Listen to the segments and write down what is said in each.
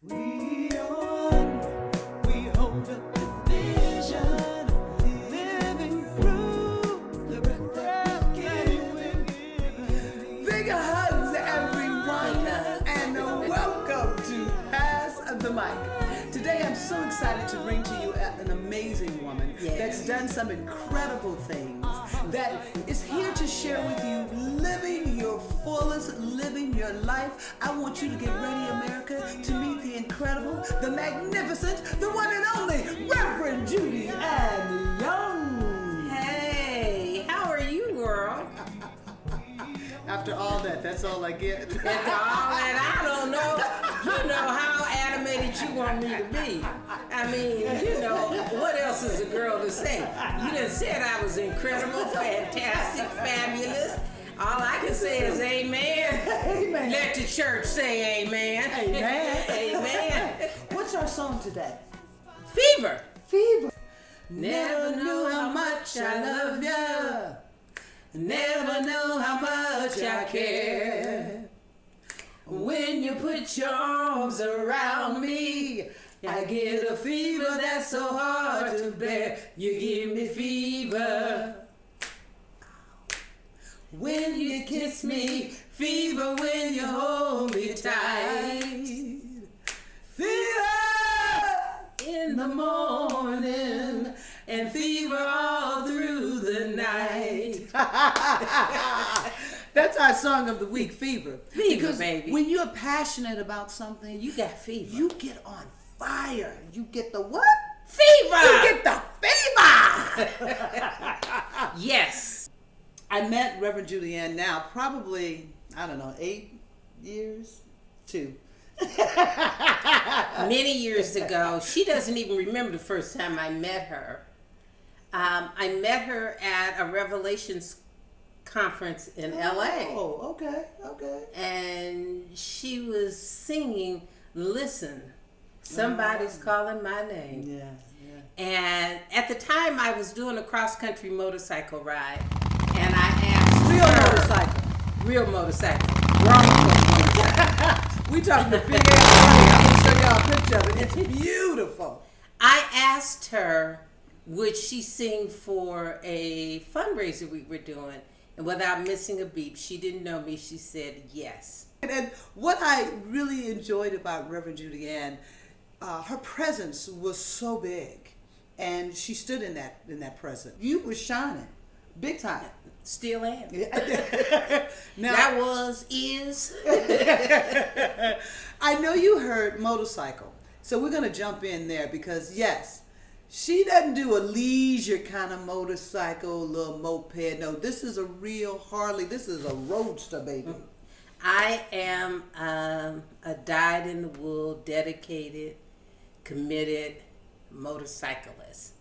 We hold up this vision, living through the breathtaking. Big hugs, everyone, and welcome to Pass the Mic. Today, I'm so excited to bring to you an amazing woman that's done some incredible things, that is here to share with you living your fullest, living your life. I want you to get ready, America, to meet the incredible, the magnificent, the one and only Rev Judy Ann Young. Hey, how are you, girl? After all that, that's all I get. After all that, I don't know. You know how animated you want me to be. I mean, you know, what else is a girl to say? You done said I was incredible, fantastic, fabulous. All I can say is amen. Amen. Let the church say amen. Amen. Amen. What's our song today? Fever. Fever. Never knew how much I love you. Never knew how much I care. When you put your arms around me, I get a fever that's so hard to bear. You give me fever. When you kiss me, fever when you hold me tight. Fever in the morning and fever all through the night. That's our song of the week, Fever. Fever, because baby. When you're passionate about something, You got fever. you get on fire. You get the what? fever! You get the fever! Yes. I met Reverend Judy Ann now probably, 8 years? 2. Many years ago. She doesn't even remember the first time I met her. I met her at a Revelations conference in LA. Oh, okay. And she was singing, "Listen, somebody's calling my name." Yeah. And at the time, I was doing a cross-country motorcycle ride, and I asked real motorcycle, wrong motorcycle. We talking the big ass. I'm gonna show y'all a picture of it. It's beautiful. I asked her, would she sing for a fundraiser we were doing, and without missing a beat, she didn't know me. She said yes. And what I really enjoyed about Reverend Judy Ann, her presence was so big, and she stood in that presence. You were shining, big time. Still am. Now, That is. I know you heard motorcycle, so we're gonna jump in there because yes, she doesn't do a leisure kind of motorcycle, little moped. No, this is a real Harley. This is a roadster, baby. I am a dyed-in-the-wool, dedicated, committed motorcyclist.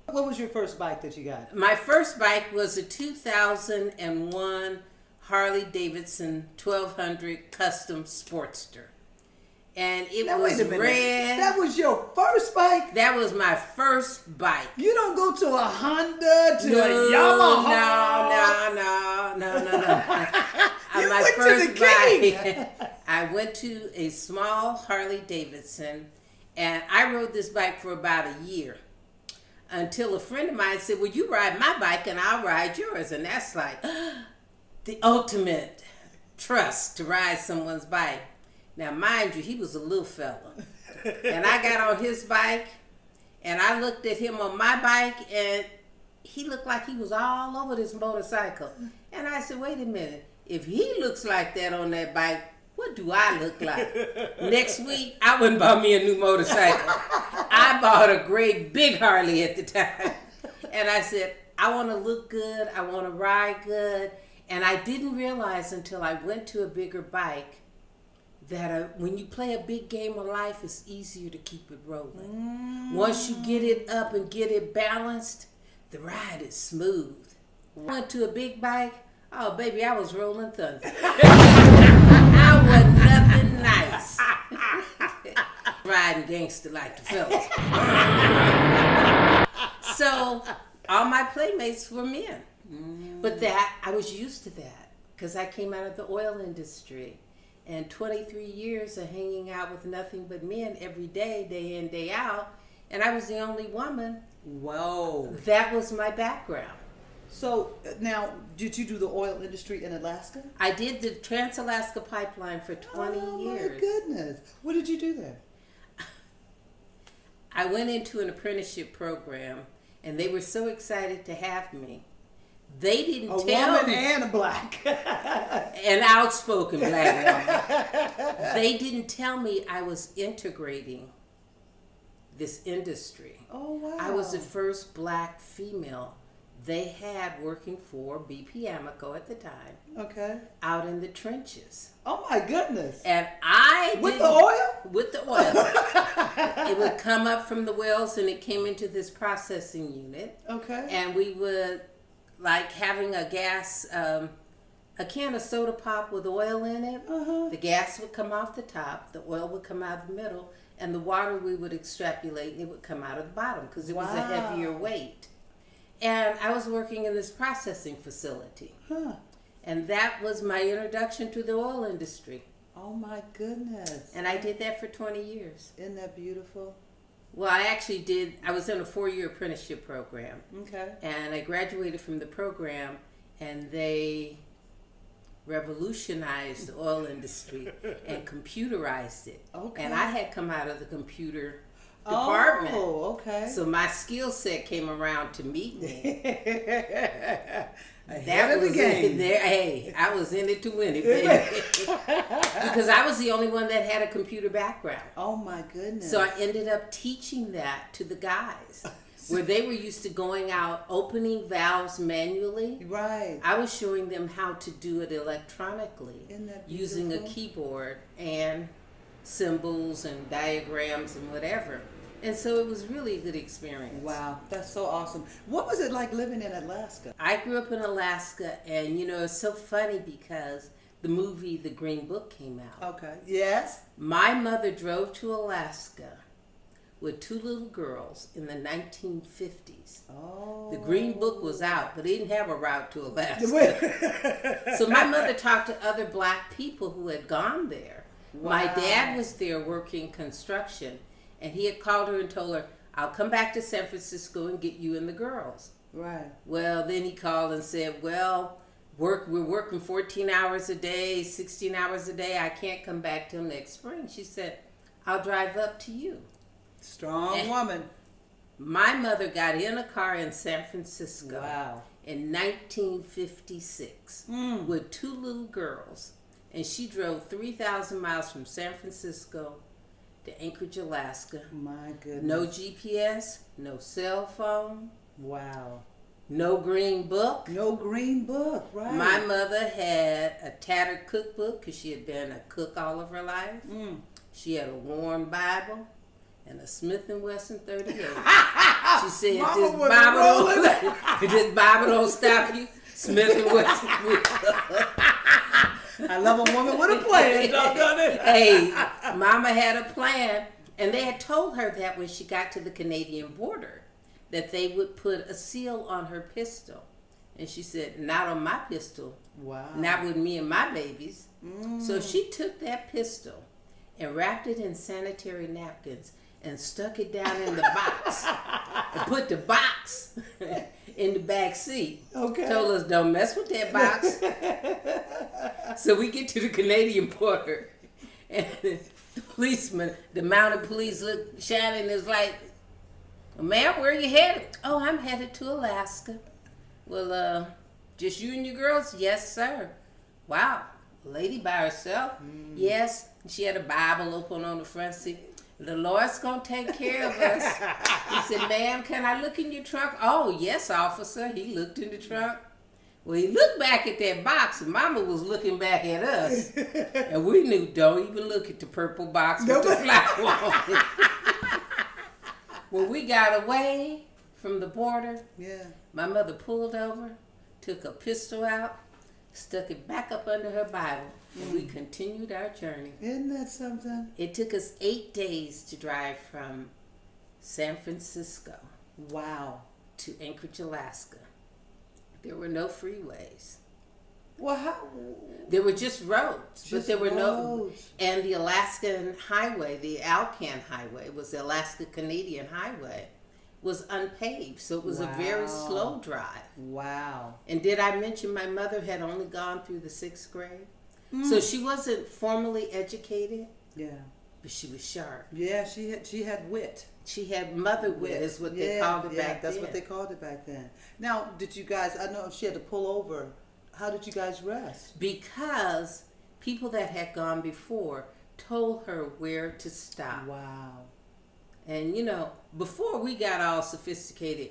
What was your first bike that you got? My first bike was a 2001 Harley Davidson 1200 Custom Sportster. And it Now, was wait a minute. red. That was your first bike? That was my first bike. You don't go to a Honda, to a Yamaha. No. You My went to first the king. bike. I went to a small Harley Davidson, and I rode this bike for about a year until a friend of mine said, "Well, you ride my bike and I'll ride yours." And that's like the ultimate trust to ride someone's bike. Now, mind you, he was a little fella. And I got on his bike, and I looked at him on my bike, and he looked like he was all over this motorcycle. And I said, wait a minute. If he looks like that on that bike, what do I look like? Next week, I wouldn't buy me a new motorcycle. I bought a great big Harley at the time. And I said, I want to look good. I want to ride good. And I didn't realize until I went to a bigger bike that when you play a big game of life, it's easier to keep it rolling. Once you get it up and get it balanced, the ride is smooth. Went to a big bike, oh baby, I was rolling thunder. I was nothing nice. Riding gangster like the fellas. So all my playmates were men. But that, I was used to that because I came out of the oil industry. and 23 years of hanging out with nothing but men every day, day in, day out. And I was the only woman. Whoa. That was my background. So now, did you do the oil industry in Alaska? I did the Trans-Alaska Pipeline for 20 years. My goodness. What did you do there? I went into an apprenticeship program, and they were so excited to have me. They didn't A tell woman me, and a black. an outspoken black woman. They didn't tell me I was integrating this industry. Oh, wow. I was the first black female they had working for BP Amoco at the time, Okay. out in the trenches. Oh, my goodness. And I With didn't- the oil? With the oil. It would come up from the wells and it came into this processing unit. Okay. And we would, like having a gas, a can of soda pop with oil in it. Uh-huh. The gas would come off the top, the oil would come out of the middle, and the water we would extrapolate and it would come out of the bottom because it was a Wow. heavier weight. And I was working in this processing facility. Huh. And that was my introduction to the oil industry. Oh, my goodness. And I did that for 20 years. Isn't that beautiful? Well, I was in a 4-year apprenticeship program. Okay. And I graduated from the program, and they revolutionized the oil industry and computerized it. Okay. And I had come out of the computer department. Oh, okay. So my skill set came around to meet me. Ahead of the game. Hey, I was in it to win it, baby. Because I was the only one that had a computer background. Oh, my goodness. So I ended up teaching that to the guys. Where they were used to going out, opening valves manually. Right. I was showing them how to do it electronically. Isn't that using a beautiful? keyboard and symbols and diagrams and whatever. And so it was really a good experience. Wow, that's so awesome. What was it like living in Alaska? I grew up in Alaska, and you know, it's so funny because the movie The Green Book came out. Okay. Yes. My mother drove to Alaska with 2 little girls in the 1950s. Oh. The Green Book was out, but they didn't have a route to Alaska. So my mother talked to other black people who had gone there. My Wow. dad was there working construction, and he had called her and told her, I'll come back to San Francisco and get you and the girls. Right. Well, then he called and said, well, we're working 14 hours a day, 16 hours a day. I can't come back till next spring. She said, I'll drive up to you. Strong woman. My mother got in a car in San Francisco Wow. in 1956 with 2 little girls, and she drove 3,000 miles from San Francisco to Anchorage, Alaska. My goodness. No GPS, no cell phone, Wow. no Green Book. No Green Book, right. My mother had a tattered cookbook because she had been a cook all of her life. She had a worn Bible and a Smith & Wesson 38. She said, Mama this was Bible, rolling. if this Bible don't stop you, Smith & Wesson will. I love a woman with a plan, doggone it. Hey, Mama had a plan, and they had told her that when she got to the Canadian border, that they would put a seal on her pistol. And she said, not on my pistol. Wow. Not with me and my babies. So she took that pistol and wrapped it in sanitary napkins and stuck it down in the box and put the box in the back seat. Okay. Told us, don't mess with that box. So we get to the Canadian border, and the policeman, the mounted police, look shining his light. Ma'am, where are you headed? Oh, I'm headed to Alaska. Well, just you and your girls? Yes, sir. Wow, a lady by herself? Yes. She had a Bible open on the front seat. The Lord's gonna take care of us. He said, ma'am, can I look in your trunk? Oh, yes, officer. He looked in the trunk. Well, he looked back at that box, and Mama was looking back at us. And we knew, don't even look at the purple box with the flower on it. When we got away from the border, Yeah. my mother pulled over, took a pistol out, stuck it back up under her Bible, and we continued our journey. Isn't that something? It took us 8 days to drive from San Francisco Wow. to Anchorage, Alaska. There were no freeways. Well, how? There were just roads, but Just there were no. roads. And the Alaskan highway, the Alaskan highway, was the Alaska Canadian highway, was unpaved, so it was a very Wow. slow drive. Wow. And did I mention my mother had only gone through the 6th grade? So she wasn't formally educated, Yeah. but she was sharp. Yeah, she had wit. She had mother wit, is what they called it back that's then. what they called it back then. Now, did you guys? I know she had to pull over. How did you guys rest? Because people that had gone before told her where to stop. Wow. And you know, before we got all sophisticated,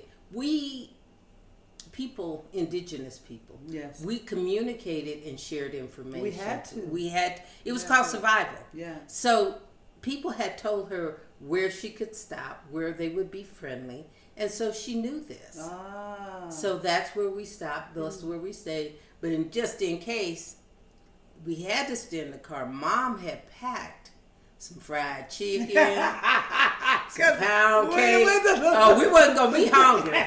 indigenous people, Yes. we communicated and shared information. We had to. It was Yeah. called survival. Yeah. So people had told her where she could stop, where they would be friendly, and so she knew this. Ah. So that's where we stopped. That's where we stayed. But just in case we had to stay in the car, Mom had packed some fried chicken, some pound cake. Oh, we wasn't gonna be hungry.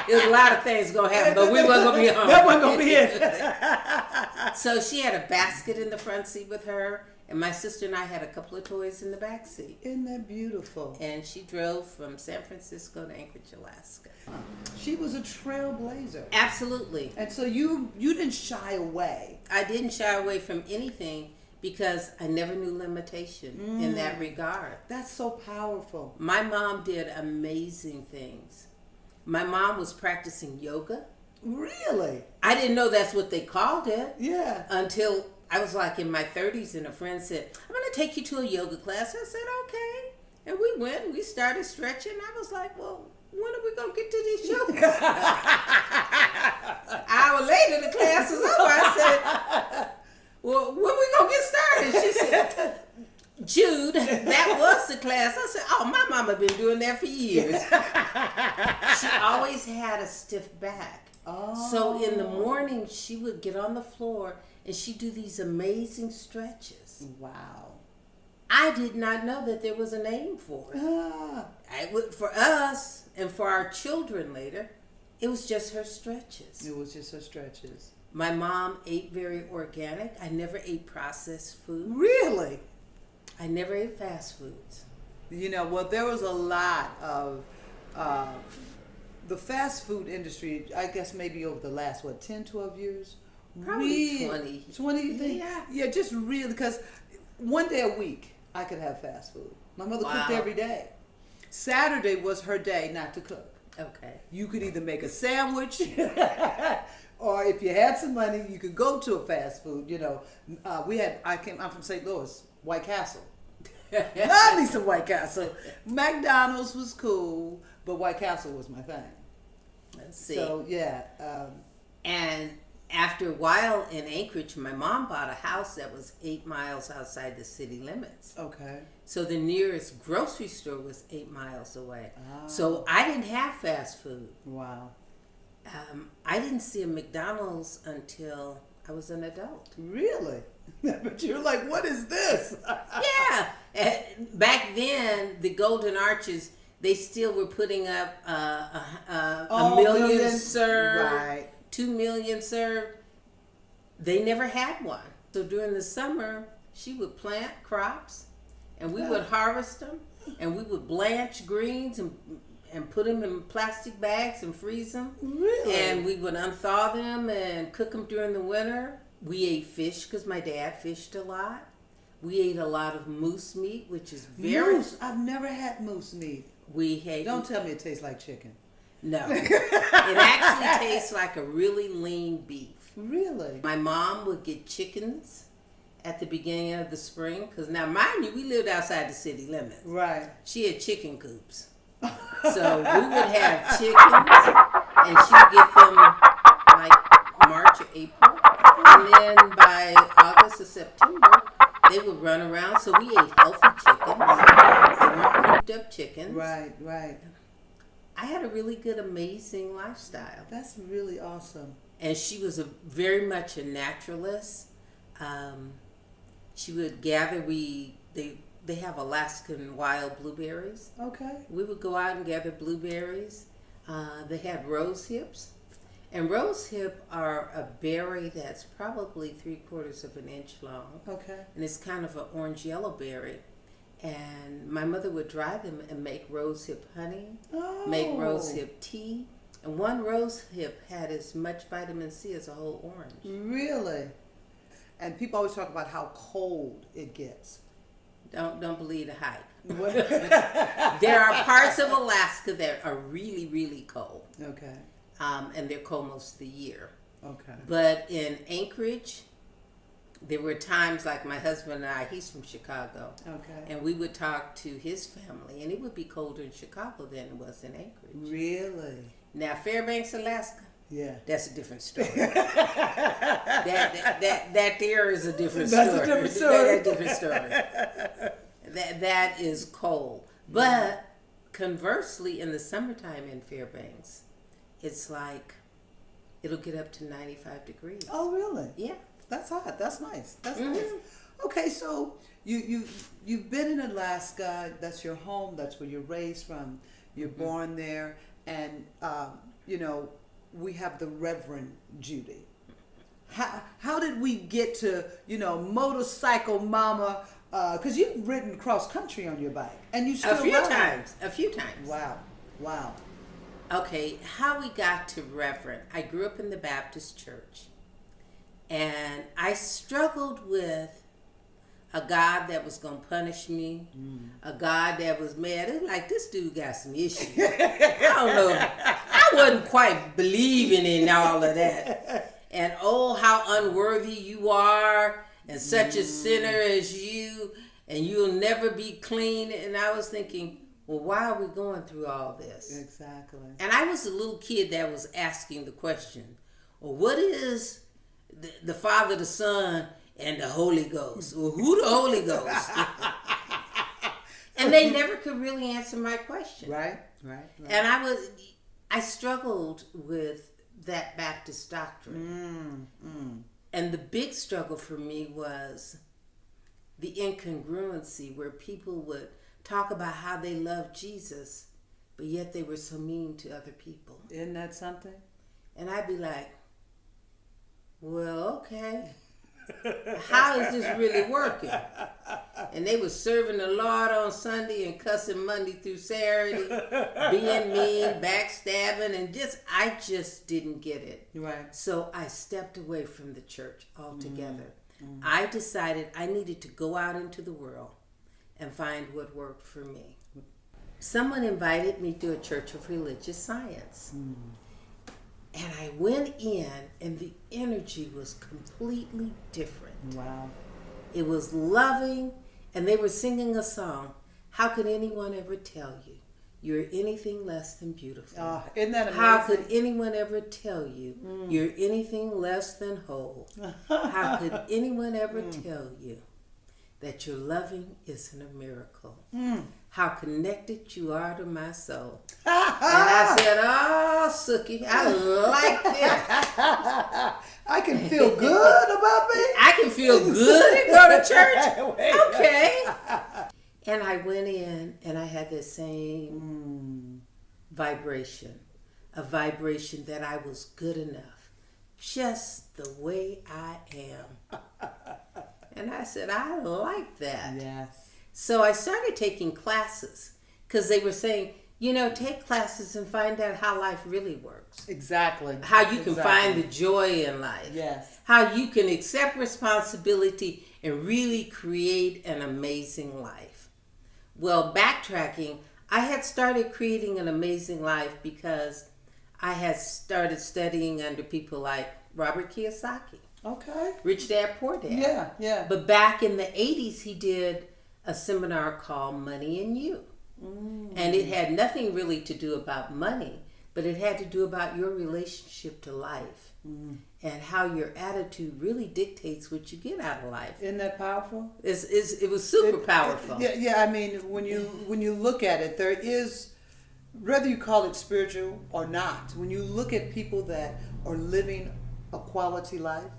There's a lot of things gonna happen, but we wasn't gonna be hungry. That wasn't gonna be it. So she had a basket in the front seat with her, and my sister and I had a couple of toys in the back seat. Isn't that beautiful? And she drove from San Francisco to Anchorage, Alaska. She was a trailblazer. Absolutely. And so you didn't shy away. I didn't shy away from anything because I never knew limitation in that regard. That's so powerful. My mom did amazing things. My mom was practicing yoga. Really? I didn't know that's what they called it Yeah. until I was like in my 30s and a friend said, I'm going to take you to a yoga class. I said, okay. And we went and we started stretching. I was like, well, when are we going to get to these yoga? An hour later, the class was over. I said, well, when we going to get started? She said, Jude, that was the class. I said, oh, my mama been doing that for years. She always had a stiff back. Oh. So in the morning, she would get on the floor and she'd do these amazing stretches. Wow. I did not know that there was a name for it. Ah. For us and for our children later, it was just her stretches. It was just her stretches. My mom ate very organic. I never ate processed food. Really? I never ate fast foods. You know, well, there was a lot of the fast food industry, I guess maybe over the last, 10, 12 years? Probably 20. 20, you think? Yeah. Yeah, just really, because one day a week I could have fast food. My mother cooked Wow. every day. Saturday was her day not to cook. Okay. You could either make a sandwich, or if you had some money, you could go to a fast food. You know, I'm from St. Louis, White Castle. Love me some White Castle. McDonald's was cool, but White Castle was my thing. Let's see. So yeah, And after a while in Anchorage, my mom bought a house that was 8 miles outside the city limits. okay. So the nearest grocery store was 8 miles away. Ah. So I didn't have fast food. Wow. I didn't see a McDonald's until I was an adult. Really? But you're like, what is this? Yeah. Back then, the Golden Arches, they still were putting up a million served, Right. 2 million served. They never had one. So during the summer, she would plant crops, and we would harvest them, and we would blanch greens and put them in plastic bags and freeze them. Really? And we would unthaw them and cook them during the winter. We ate fish because my dad fished a lot. We ate a lot of moose meat, which is very... Moose. I've never had moose meat. We hate... Don't tell me it tastes like chicken. No. It actually tastes like a really lean beef. Really? My mom would get chickens at the beginning of the spring. Because now, mind you, we lived outside the city limits. Right. She had chicken coops. So we would have chickens, and she'd get them like March or April. And then by August or September, they would run around. So we ate healthy chickens. They weren't cooked up chickens. Right, right. I had a really good, amazing lifestyle. That's really awesome. And she was very much a naturalist. She would gather, they have Alaskan wild blueberries. Okay. We would go out and gather blueberries. They had rose hips. And rosehip are a berry that's probably 3/4 of an inch long. Okay. And it's kind of an orange-yellow berry. And my mother would dry them and make rosehip honey, make rosehip tea. And one rosehip had as much vitamin C as a whole orange. Really? And people always talk about how cold it gets. Don't believe the hype. What? There are parts of Alaska that are really, really cold. Okay. And they're cold most of the year. Okay. But in Anchorage, there were times like my husband and I, he's from Chicago. Okay. And we would talk to his family, and it would be colder in Chicago than it was in Anchorage. Really? Now, Fairbanks, Alaska, Yeah. that's a different story. that there is a different story. That's a different story. That's a different story. That is cold. But conversely, in the summertime in Fairbanks, it's like it'll get up to 95 degrees. Oh, really? Yeah. That's hot. That's nice. That's Mhm. nice. Okay, so you've been in Alaska. That's your home. That's where you're raised from. You're born there, and we have the Reverend Judy. How did we get to motorcycle mama? Because you've ridden cross country on your bike, and you still A few ride. times. A few times. Wow. Okay, how we got to Reverend. I grew up in the Baptist church. And I struggled with a God that was going to punish me, a God that was mad. It was like, this dude got some issues. I don't know. I wasn't quite believing in all of that. And oh, how unworthy you are, and such a sinner as you, and you'll never be clean. And I was thinking, well, why are we going through all this? Exactly. And I was a little kid that was asking the question, well, what is the Father, the Son, and the Holy Ghost? Well, who the Holy Ghost? And they never could really answer my question. Right. And I struggled with that Baptist doctrine. And the big struggle for me was the incongruency where people would talk about how they loved Jesus, but yet they were so mean to other people. Isn't that something? And I'd be like, well, okay. How is this really working? And they were serving the Lord on Sunday and cussing Monday through Saturday, being mean, backstabbing, and I just didn't get it. Right. So I stepped away from the church altogether. I decided I needed to go out into the world and find what worked for me. Someone invited me to a church of religious science. And I went in, and the energy was completely different. Wow. It was loving, and they were singing a song. How could anyone ever tell you you're anything less than beautiful? Isn't that amazing? How could anyone ever tell you you're anything less than whole? How could anyone ever tell you that your loving isn't a miracle? How connected you are to my soul. And I said, oh, Sookie, I like that. I can feel good about me. I can feel good and go to church. Okay. And I went in and I had the same vibration. A vibration that I was good enough. Just the way I am. And I said, I like that. Yes. So I started taking classes because they were saying, take classes and find out how life really works. Exactly. How you can find the joy in life. Yes. How you can accept responsibility and really create an amazing life. Well, backtracking, I had started creating an amazing life because I had started studying under people like Robert Kiyosaki. Okay. Rich Dad, Poor Dad. Yeah. But back in the 80s, he did a seminar called Money and You. And it had nothing really to do about money, but it had to do about your relationship to life and how your attitude really dictates what you get out of life. Isn't that powerful? It was super powerful. Yeah. I mean, when you look at it, there is, whether you call it spiritual or not, when you look at people that are living a quality life,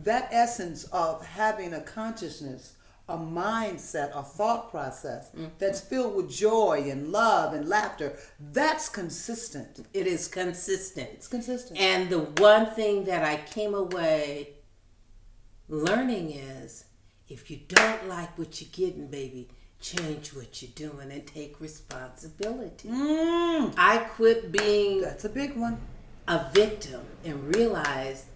that essence of having a consciousness a mindset, a thought process that's filled with joy and love and laughter, that's consistent. It is consistent. It's consistent. And the one thing that I came away learning is, if you don't like what you're getting, baby, change what you're doing and take responsibility. I quit being That's a big one. a victim and realized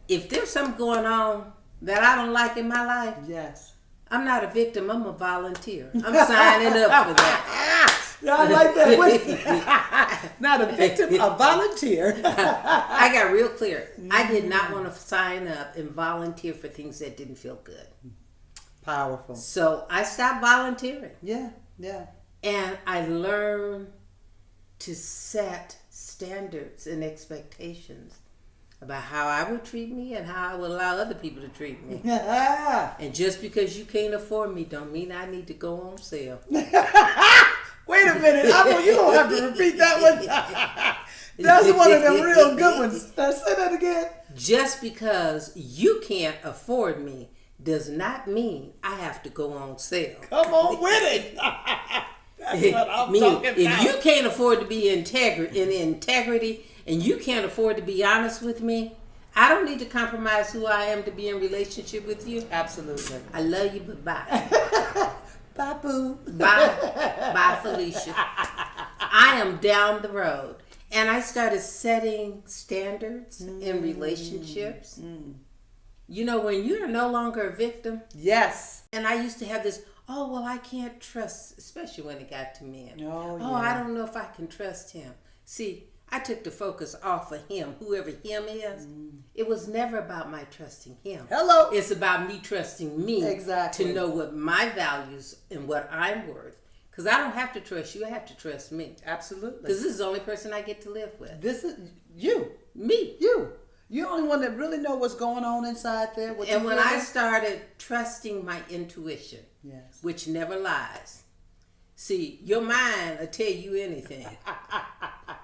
if there's something going on that I don't like in my life, Yes. I'm not a victim, I'm a volunteer. I'm signing up for that. Yeah, I like that. Not a victim, a volunteer. I got real clear. I did not want to sign up and volunteer for things that didn't feel good. Powerful. So I stopped volunteering. Yeah, yeah. And I learned to set standards and expectations about how I would treat me and how I would allow other people to treat me. And just because you can't afford me don't mean I need to go on sale. Wait a minute. You don't have to repeat that one. That's one of them real good ones. Now, say that again. Just because you can't afford me does not mean I have to go on sale. Come on with it. That's what I'm Meaning, talking about. if you can't afford to be in integrity and you can't afford to be honest with me, I don't need to compromise who I am to be in relationship with you. Absolutely. I love you, but bye. Bye, boo. Bye. Bye, Felicia. I am down the road. And I started setting standards in relationships. You know, when you're no longer a victim. Yes. And I used to have this, oh, well, I can't trust, especially when it got to men. Oh, yeah. I don't know if I can trust him. See, I took the focus off of him, whoever him is. It was never about my trusting him. Hello. It's about me trusting me Exactly. to know what my values and what I'm worth. Because I don't have to trust you. I have to trust me. Absolutely. Because this is the only person I get to live with. This is you. Me. You. You're the only one that really know what's going on inside there. What And you when feel. I started trusting my intuition, Yes. which never lies. See, your mind will tell you anything.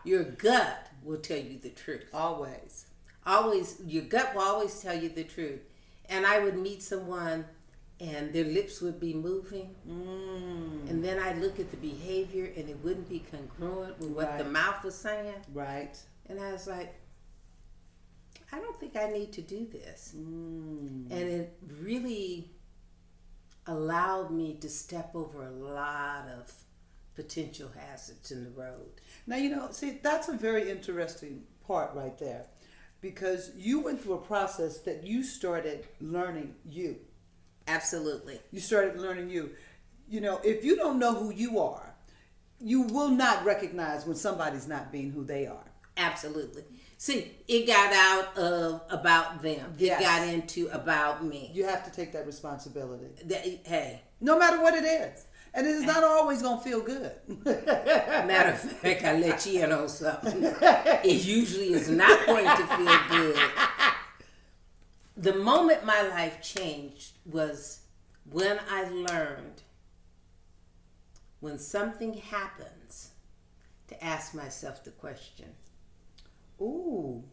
Your gut will tell you the truth. Always. Always, your gut will always tell you the truth. And I would meet someone and their lips would be moving. And then I'd look at the behavior and it wouldn't be congruent with what the Right. mouth was saying. Right. And I was like, I don't think I need to do this. And it really allowed me to step over a lot of potential hazards in the road. Now, see, that's a very interesting part right there, because you went through a process that you started learning you. Absolutely. You started learning you. If you don't know who you are, you will not recognize when somebody's not being who they are. Absolutely. See, it got out of about them. Yes. It got into about me. You have to take that responsibility. Hey, No matter what it is. And it is not always going to feel good. matter of fact, I let you in on something. It usually is not going to feel good. The moment my life changed was when I learned when something happens to ask myself the question, Ooh.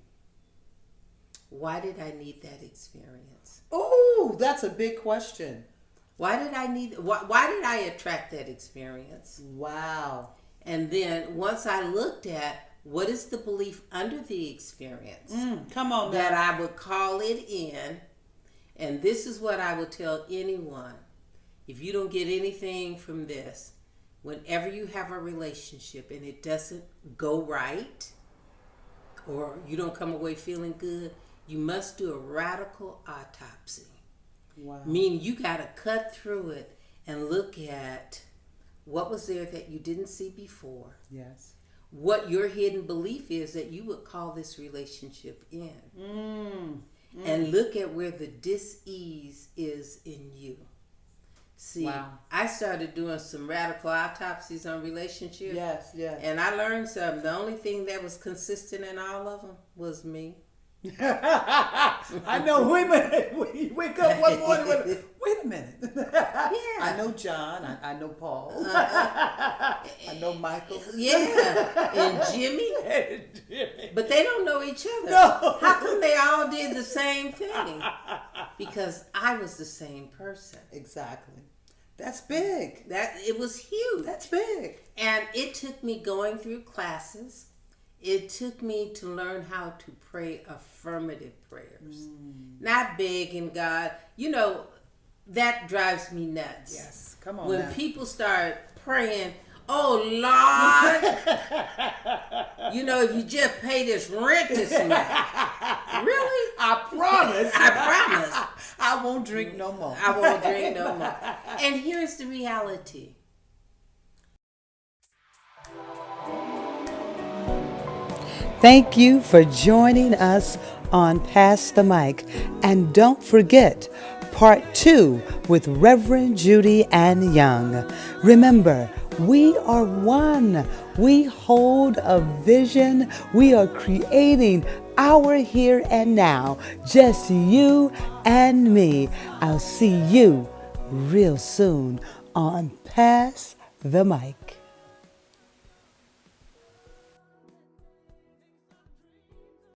why did I need that experience? Ooh, that's a big question. Why did I attract that experience? Wow. And then once I looked at what is the belief under the experience, Come on, that now. I would call it in, and this is what I would tell anyone. If you don't get anything from this, whenever you have a relationship and it doesn't go right, or you don't come away feeling good, you must do a radical autopsy. Wow. Meaning you got to cut through it and look at what was there that you didn't see before. Yes. What your hidden belief is that you would call this relationship in. And look at where the dis-ease is in you. See, Wow. I started doing some radical autopsies on relationships. Yes, yes. And I learned something. The only thing that was consistent in all of them was me. I know. Wait a minute. You wake up one morning with, wait a minute. Yeah. I know John. I know Paul. I know Michael. Yeah. And Jimmy. But they don't know each other. No. How come they all did the same thing? because I was the same person. Exactly. That's big. That it was huge. That's big. And it took me going through classes. It took me to learn how to pray affirmative prayers. Not begging God. You know, that drives me nuts. Yes. Come on When now. people start praying, oh Lord, you know, if you just pay this rent this month. Really? I promise. I promise. I won't drink no more. I won't drink no more. And here's the reality. Thank you for joining us on Pass the Mic. And don't forget, Part 2 with Rev Judy Ann Young. Remember, we are one. We hold a vision. We are creating our here and now. Just you and me. I'll see you real soon on Pass the Mic.